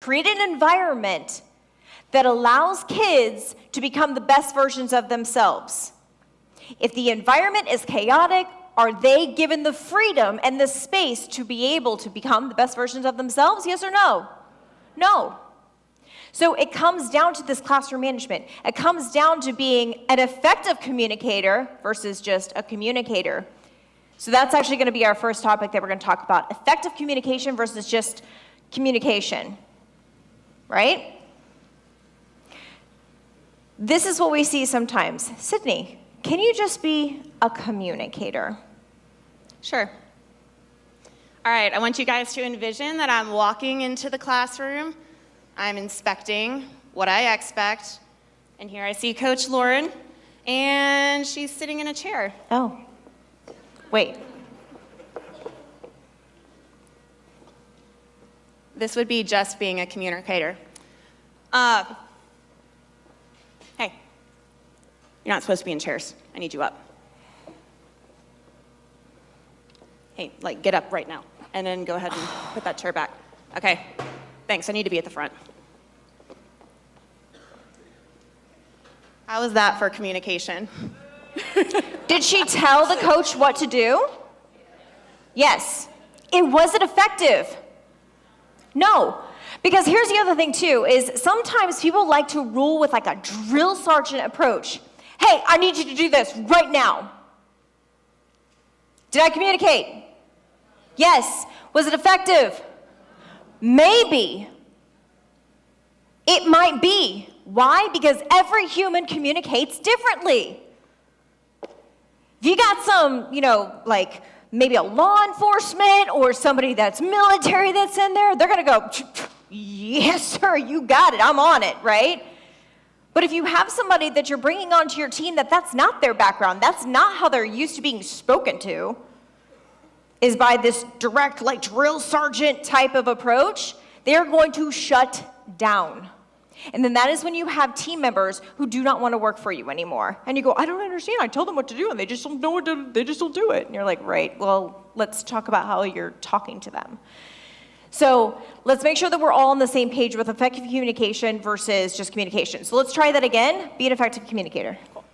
create an environment that allows kids to become the best versions of themselves. If the environment is chaotic, are they given the freedom and the space to be able to become the best versions of themselves? Yes or no? No. So it comes down to this classroom management. It comes down to being an effective communicator versus just a communicator. So that's actually going to be our first topic that we're going to talk about. Effective communication versus just communication. Right? This is what we see sometimes. Sydney, can you just be a communicator? Sure. All right, I want you guys to envision that I'm walking into the classroom. I'm inspecting what I expect. And here I see Coach Lauren, and she's sitting in a chair. Oh, wait. This would be just being a communicator. Hey, you're not supposed to be in chairs. I need you up. Hey, like, get up right now, and then go ahead and put that chair back. Okay, thanks, I need to be at the front. How was that for communication? Did she tell the coach what to do? Yes. Was it effective? No. Because here's the other thing too, is sometimes people like to rule with like a drill sergeant approach. Hey, I need you to do this right now. Did I communicate? Yes. Was it effective? Maybe. It might be. Why? Because every human communicates differently. If you got some, like maybe a law enforcement or somebody that's military that's in there, they're going to go, yes, sir, you got it. I'm on it, right? But if you have somebody that you're bringing onto your team that's not their background, that's not how they're used to being spoken to, is by this direct, like drill sergeant type of approach, they're going to shut down. And then that is when you have team members who do not want to work for you anymore. And you go, I don't understand. I told them what to do, and they just don't know they just don't do it. And you're like, right, well, let's talk about how you're talking to them. So let's make sure that we're all on the same page with effective communication versus just communication. So let's try that again. Be an effective communicator. Cool.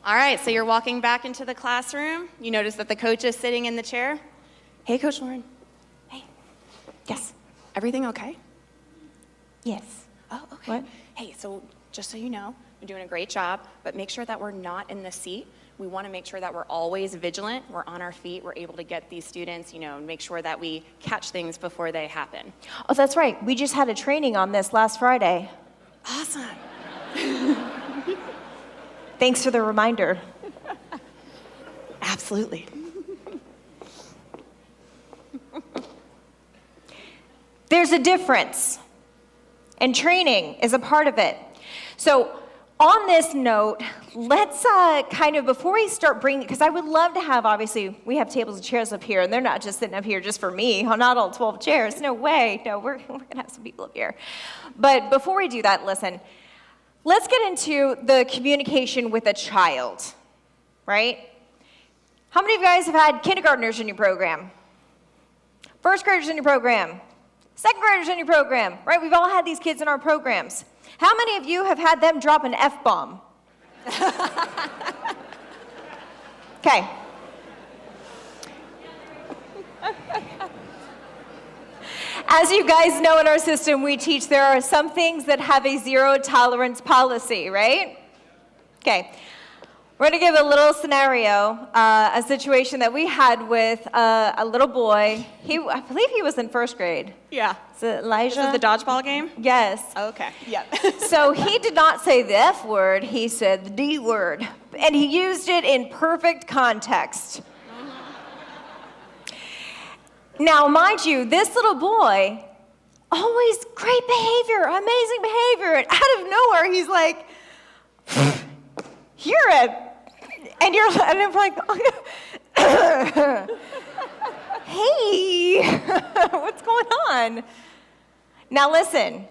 All right, so you're walking back into the classroom. You notice that the coach is sitting in the chair. Hey, Coach Lauren. Hey. Yes. Everything okay? Yes. Oh, okay. What? Hey, so just so you know, you're doing a great job, but make sure that we're not in the seat. We want to make sure that we're always vigilant. We're on our feet. We're able to get these students, make sure that we catch things before they happen. Oh, that's right. We just had a training on this last Friday. Awesome. Thanks for the reminder. Absolutely. There's a difference, and training is a part of it. So on this note, let's before we start bringing, because I would love to have, obviously, we have tables and chairs up here, and they're not just sitting up here just for me, not all 12 chairs, no way, no, we're going to have some people up here. But before we do that, listen, let's get into the communication with a child, right? How many of you guys have had kindergartners in your program? First graders in your program? Second graders in your program, right? We've all had these kids in our programs. How many of you have had them drop an F-bomb? Okay. As you guys know, in our system, we teach there are some things that have a zero tolerance policy, right? Okay. We're going to give a little scenario, a situation that we had with a little boy. I believe he was in first grade. Yeah. Is it Elijah? This is the dodgeball game? Yes. Okay. Yep. So he did not say the F word, he said the D word. And he used it in perfect context. Now, mind you, this little boy, always great behavior, amazing behavior. And out of nowhere, he's like, you're a... And I'm like, hey, what's going on? Now listen,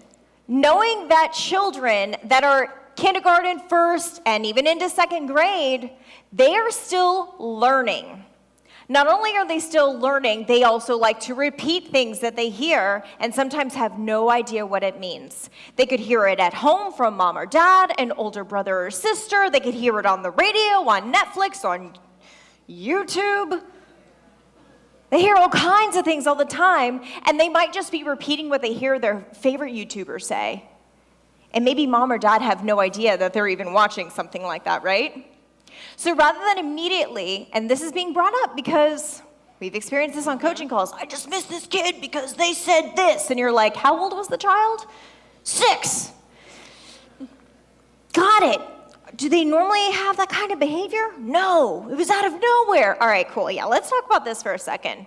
knowing that children that are kindergarten, first, and even into second grade, they are still learning. Not only are they still learning, they also like to repeat things that they hear and sometimes have no idea what it means. They could hear it at home from mom or dad, an older brother or sister. They could hear it on the radio, on Netflix, on YouTube. They hear all kinds of things all the time, and they might just be repeating what they hear their favorite YouTuber say. And maybe mom or dad have no idea that they're even watching something like that, right? So rather than immediately, and this is being brought up because we've experienced this on coaching calls, I dismissed this kid because they said this. And you're like, how old was the child? 6. Got it. Do they normally have that kind of behavior? No, it was out of nowhere. All right, cool. Yeah, let's talk about this for a second.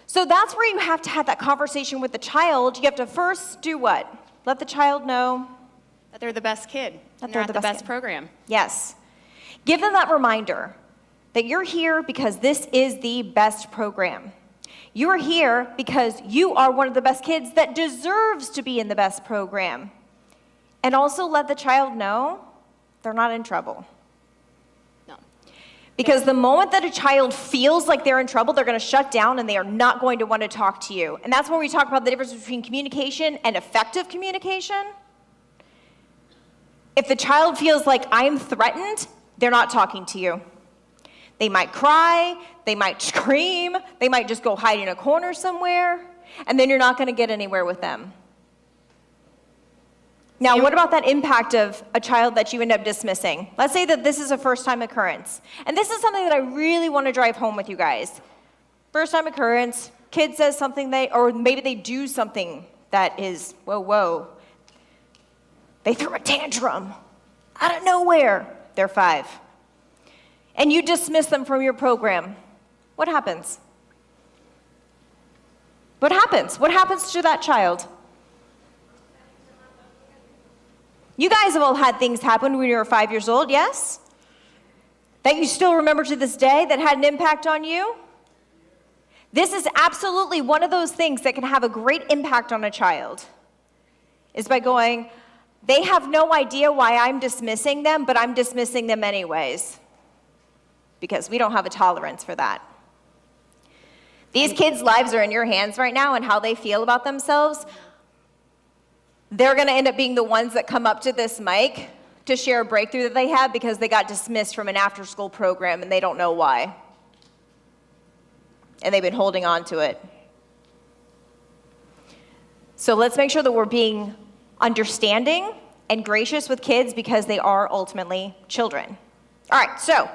So that's where you have to have that conversation with the child. You have to first do what? Let the child know That they're the best kid. That And they're at the the best best program. Yes. Give them that reminder that you're here because this is the best program. You're here because you are one of the best kids that deserves to be in the best program. And also let the child know they're not in trouble. No. Because the moment that a child feels like they're in trouble, they're going to shut down and they are not going to want to talk to you. And that's when we talk about the difference between communication and effective communication. If the child feels like I'm threatened, they're not talking to you. They might cry, they might scream, they might just go hide in a corner somewhere, and then you're not going to get anywhere with them. Now, what about that impact of a child that you end up dismissing? Let's say that this is a first-time occurrence. And this is something that I really want to drive home with you guys. First-time occurrence, kid says something or maybe they do something that is, whoa. They threw a tantrum out of nowhere. They're 5. And you dismiss them from your program. What happens? What happens? What happens to that child? You guys have all had things happen when you were 5 years old, yes? That you still remember to this day that had an impact on you? This is absolutely one of those things that can have a great impact on a child. Is by going, they have no idea why I'm dismissing them, but I'm dismissing them anyways. Because we don't have a tolerance for that. These kids' lives are in your hands right now, and how they feel about themselves. They're going to end up being the ones that come up to this mic to share a breakthrough that they have because they got dismissed from an after-school program and they don't know why. And they've been holding on to it. So let's make sure that we're being understanding and gracious with kids because they are ultimately children. All right, so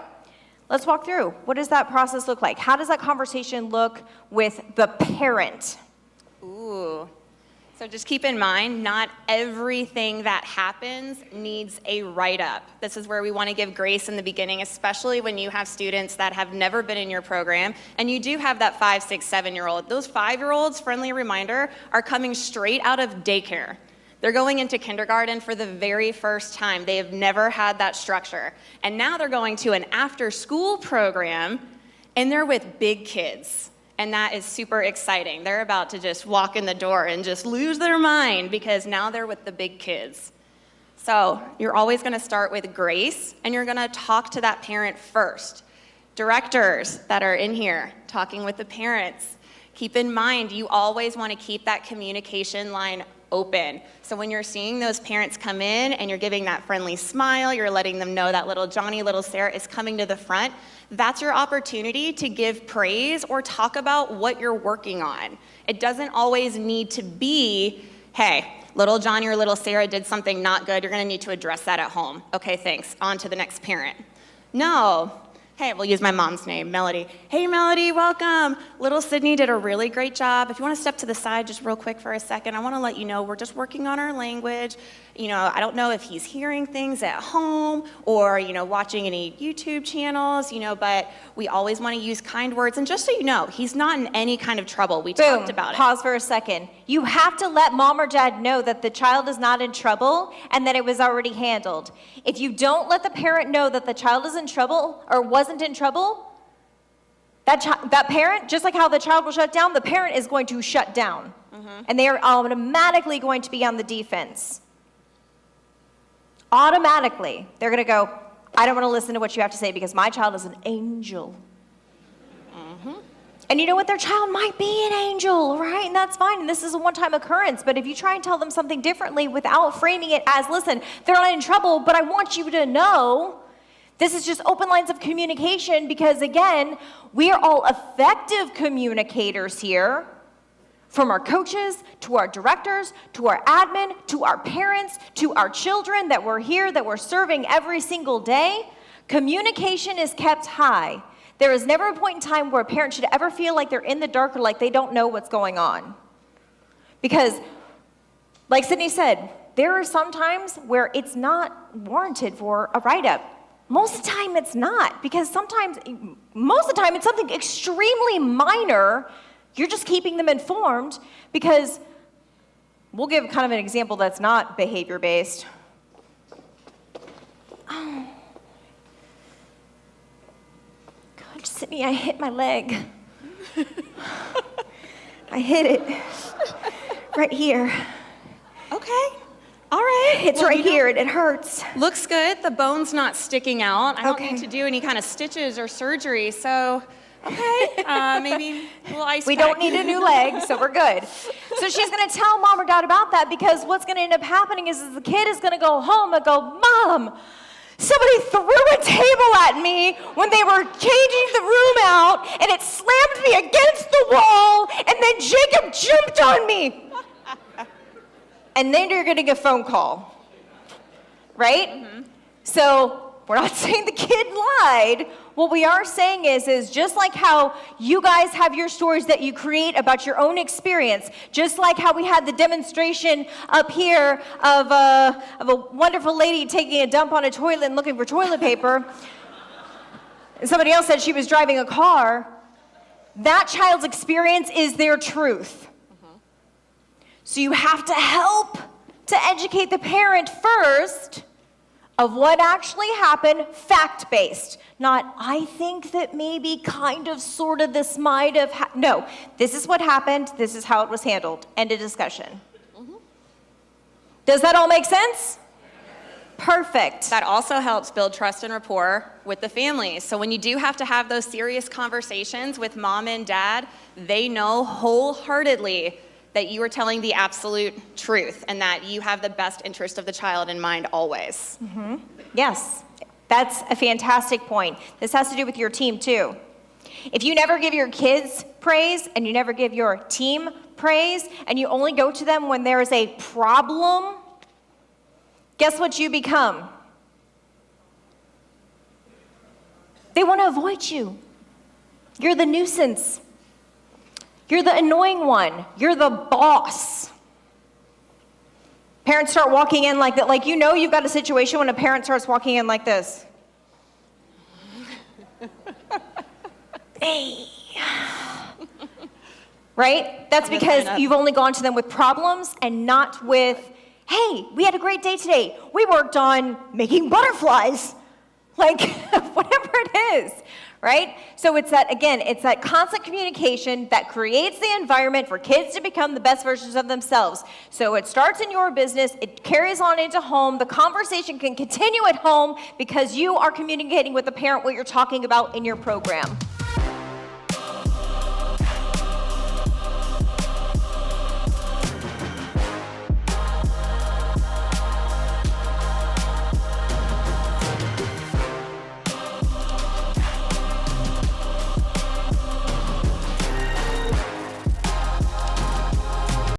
let's walk through. What does that process look like? How does that conversation look with the parent? Ooh. So just keep in mind, not everything that happens needs a write-up. This is where we want to give grace in the beginning, especially when you have students that have never been in your program, and you do have that 5, 6, 7-year-old. Those 5-year-olds, friendly reminder, are coming straight out of daycare. They're going into kindergarten for the very first time. They have never had that structure. And now they're going to an after-school program, and they're with big kids. And that is super exciting. They're about to just walk in the door and just lose their mind because now they're with the big kids. So you're always going to start with grace, and you're going to talk to that parent first. Directors that are in here, talking with the parents. Keep in mind, you always want to keep that communication line open. So when you're seeing those parents come in and you're giving that friendly smile, you're letting them know that little Johnny, little Sarah is coming to the front, that's your opportunity to give praise or talk about what you're working on. It doesn't always need to be, hey, little Johnny or little Sarah did something not good, you're gonna need to address that at home. Okay, thanks, on to the next parent. No. Hey, we'll use my mom's name, Melody. Hey, Melody, welcome. Little Sydney did a really great job. If you want to step to the side just real quick for a second, I want to let you know we're just working on our language. You know, I don't know if he's hearing things at home or, watching any YouTube channels, but we always want to use kind words. And just so you know, he's not in any kind of trouble. We talked about it. Pause for a second. You have to let mom or dad know that the child is not in trouble and that it was already handled. If you don't let the parent know that the child is in trouble or wasn't in trouble, that parent, just like how the child will shut down, the parent is going to shut down. Mm-hmm. And they are automatically going to be on the defense. Automatically. They're going to go, I don't want to listen to what you have to say because my child is an angel. And you know what? Their child might be an angel, right? And that's fine. And this is a one-time occurrence. But if you try and tell them something differently without framing it as, listen, they're not in trouble, but I want you to know this is just open lines of communication because, again, we are all effective communicators here. From our coaches, to our directors, to our admin, to our parents, to our children that we're here, that we're serving every single day, communication is kept high. There is never a point in time where a parent should ever feel like they're in the dark or like they don't know what's going on. Because, like Sydney said, there are some times where it's not warranted for a write-up. Most of the time it's not, because most of the time it's something extremely minor. You're just keeping them informed because we'll give kind of an example that's not behavior-based. Oh. God, Sydney, I hit my leg. I hit it right here. Okay. All right. It's right here, and it hurts. Looks good. The bone's not sticking out. I don't Okay. need to do any kind of stitches or surgery, so okay. Maybe a little ice We pack. don't need a new leg, so we're good. So she's going to tell mom or dad about that because what's going to end up happening is the kid is going to go home and go, Mom, somebody threw a table at me when they were changing the room out, and it slammed me against the wall, and then Jacob jumped on me. And then you're getting a phone call, right? Mm-hmm. So we're not saying the kid lied. What we are saying is just like how you guys have your stories that you create about your own experience, just like how we had the demonstration up here of a wonderful lady taking a dump on a toilet and looking for toilet paper, and somebody else said she was driving a car, that child's experience is their truth. So you have to help to educate the parent first of what actually happened, fact-based. Not, I think that maybe kind of sort of this might have no, this is what happened, this is how it was handled. End of discussion. Mm-hmm. Does that all make sense? Perfect. That also helps build trust and rapport with the family. So when you do have to have those serious conversations with mom and dad, they know wholeheartedly that you are telling the absolute truth and that you have the best interest of the child in mind always. Mm-hmm. Yes, that's a fantastic point. This has to do with your team too. If you never give your kids praise and you never give your team praise and you only go to them when there is a problem, guess what you become? They want to avoid you. You're the nuisance. You're the annoying one. You're the boss. Parents start walking in like that. Like, you know you've got a situation when a parent starts walking in like this. Hey. Right? That's because you've only gone to them with problems and not with, hey, we had a great day today. We worked on making butterflies. Like, whatever it is. Right? So it's that, again, it's that constant communication that creates the environment for kids to become the best versions of themselves. So it starts in your business, it carries on into home, the conversation can continue at home because you are communicating with the parent what you're talking about in your program.